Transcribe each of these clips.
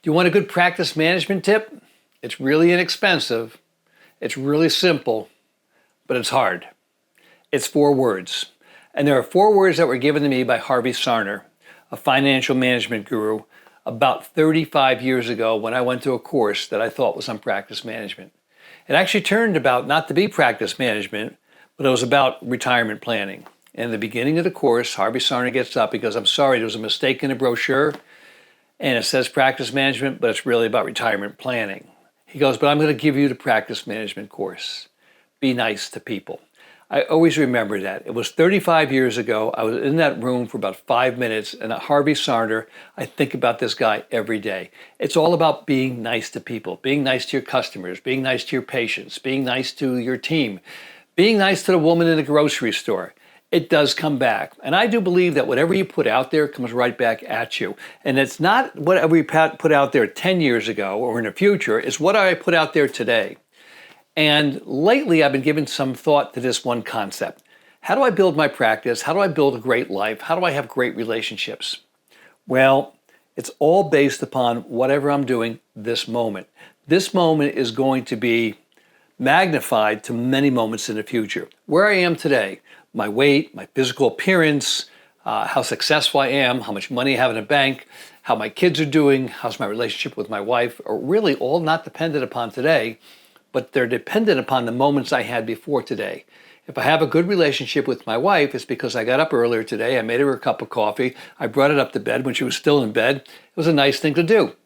Do you want a good practice management tip? It's really inexpensive, it's really simple, but it's hard. It's 4 words. And there are 4 words that were given to me by Harvey Sarner, a financial management guru, about 35 years ago when I went to a course that I thought was on practice management. It actually turned about not to be practice management, but it was about retirement planning. And in the beginning of the course, Harvey Sarner gets up because I'm sorry, there was a mistake in the brochure. And it says practice management, but it's really about retirement planning. He goes, but I'm going to give you the practice management course. Be nice to people. I always remember that. It was 35 years ago. I was in that room for about 5 minutes, and Harvey Sarner, I think about this guy every day. It's all about being nice to people, being nice to your customers, being nice to your patients, being nice to your team, being nice to the woman in the grocery store. It does come back. And I do believe that whatever you put out there comes right back at you. And it's not whatever you put out there 10 years ago or in the future, it's what I put out there today. And lately I've been giving some thought to this one concept. How do I build my practice? How do I build a great life? How do I have great relationships? Well, it's all based upon whatever I'm doing this moment. This moment is going to be magnified to many moments in the future. Where I am today, my weight, my physical appearance, how successful I am, how much money I have in the bank, how my kids are doing, how's my relationship with my wife, are really all not dependent upon today, but they're dependent upon the moments I had before today. If I have a good relationship with my wife, it's because I got up earlier today, I made her a cup of coffee, I brought it up to bed when she was still in bed. It was a nice thing to do.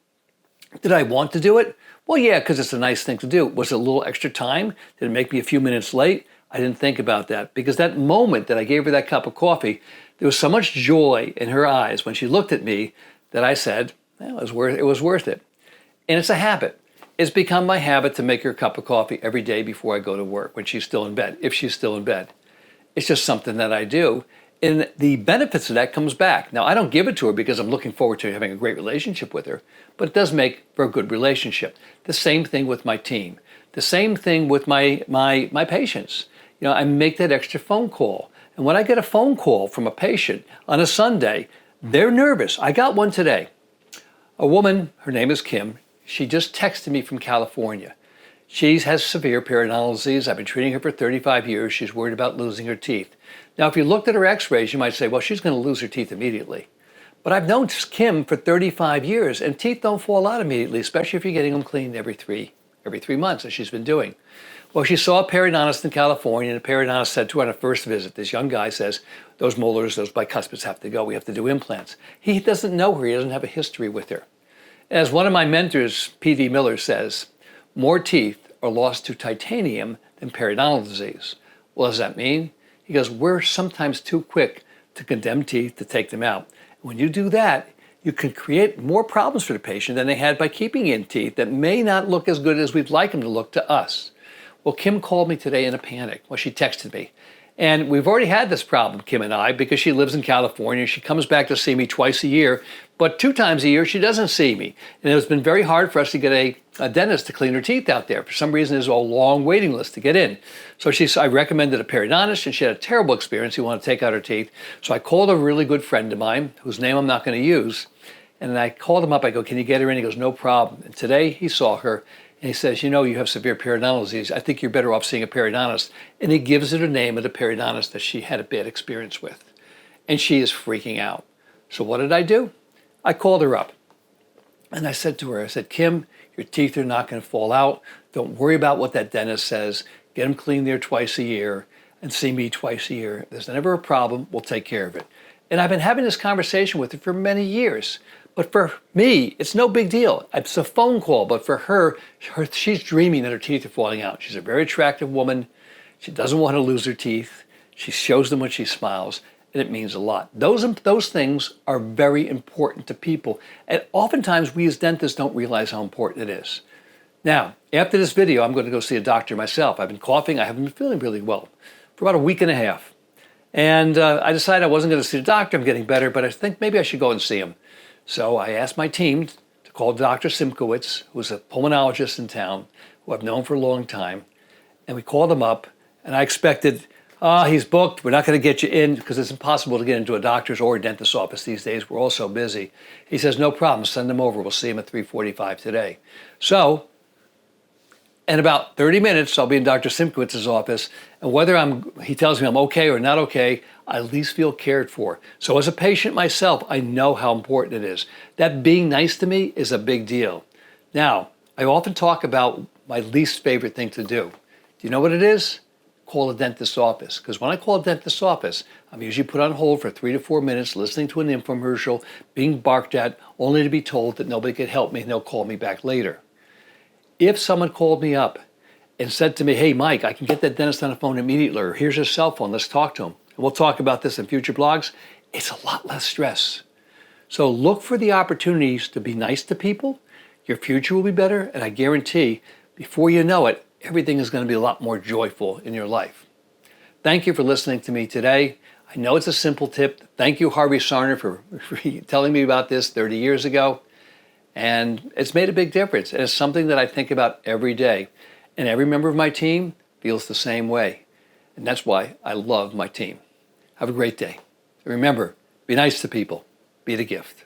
Did I want to do it? Well, yeah, because it's a nice thing to do. Was it a little extra time? Did it make me a few minutes late? I didn't think about that because that moment that I gave her that cup of coffee, there was so much joy in her eyes when she looked at me that I said, well, it was worth it. And it's a habit. It's become my habit to make her a cup of coffee every day before I go to work when she's still in bed, if she's still in bed. It's just something that I do. And the benefits of that comes back. Now, I don't give it to her because I'm looking forward to having a great relationship with her, but it does make for a good relationship. The same thing with my team. The same thing with my patients. You know, I make that extra phone call. And when I get a phone call from a patient on a Sunday, they're nervous. I got one today. A woman, her name is Kim, she just texted me from California. She has severe periodontal disease. I've been treating her for 35 years. She's worried about losing her teeth. Now, if you looked at her x-rays, you might say, well, she's going to lose her teeth immediately. But I've known Kim for 35 years, and teeth don't fall out immediately, especially if you're getting them cleaned every three months, as she's been doing. Well, she saw a periodontist in California, and the periodontist said to her on her first visit, this young guy says, those molars, those bicuspids have to go. We have to do implants. He doesn't know her. He doesn't have a history with her. As one of my mentors, P.D. Miller, says, more teeth are lost to titanium than periodontal disease. What does that mean? He goes, we're sometimes too quick to condemn teeth, to take them out. When you do that, you can create more problems for the patient than they had by keeping in teeth that may not look as good as we'd like them to look to us. Well, Kim called me today in a panic. Well, she texted me. And we've already had this problem, Kim and I, because she lives in California. She comes back to see me twice a year, but 2 times a year she doesn't see me. And it's been very hard for us to get a dentist to clean her teeth out there. For some reason, there's a long waiting list to get in. So I recommended a periodontist, and she had a terrible experience. He wanted to take out her teeth. So I called a really good friend of mine, whose name I'm not going to use, and I called him up. I go, can you get her in? He goes, no problem. And today he saw her, and he says, you know, you have severe periodontal disease. I think you're better off seeing a periodontist. And he gives her the name of the periodontist that she had a bad experience with. And she is freaking out. So what did I do? I called her up. And I said to her, I said, Kim, your teeth are not going to fall out. Don't worry about what that dentist says. Get them cleaned there twice a year and see me twice a year. If there's never a problem, we'll take care of it. And I've been having this conversation with her for many years. But for me, it's no big deal. It's a phone call, but for her, she's dreaming that her teeth are falling out. She's a very attractive woman. She doesn't want to lose her teeth. She shows them when she smiles, and it means a lot. Those things are very important to people, and oftentimes we as dentists don't realize how important it is. Now, after this video, I'm going to go see a doctor myself. I've been coughing. I haven't been feeling really well for about a week and a half. And I decided I wasn't going to see the doctor. I'm getting better, but I think maybe I should go and see him. So I asked my team to call Dr. Simkowitz, who's a pulmonologist in town, who I've known for a long time. And we called him up, and I expected He's booked. We're not going to get you in because it's impossible to get into a doctor's or a dentist's office these days. We're all so busy. He says, no problem. Send him over. We'll see him at 3:45 today. So in about 30 minutes, I'll be in Dr. Simkowitz's office. And whether he tells me I'm okay or not okay, I at least feel cared for. So as a patient myself, I know how important it is. That being nice to me is a big deal. Now, I often talk about my least favorite thing to do. Do you know what it is? Call a dentist's office. Because when I call a dentist's office, I'm usually put on hold for 3 to 4 minutes listening to an infomercial, being barked at, only to be told that nobody could help me and they'll call me back later. If someone called me up and said to me, hey, Mike, I can get that dentist on the phone immediately, or here's his cell phone, let's talk to him. And we'll talk about this in future blogs. It's a lot less stress. So look for the opportunities to be nice to people. Your future will be better, and I guarantee, before you know it, everything is going to be a lot more joyful in your life. Thank you for listening to me today. I know it's a simple tip. Thank you, Harvey Sarner, for telling me about this 30 years ago. And it's made a big difference. And it's something that I think about every day. And every member of my team feels the same way. And that's why I love my team. Have a great day. And remember, be nice to people. Be the gift.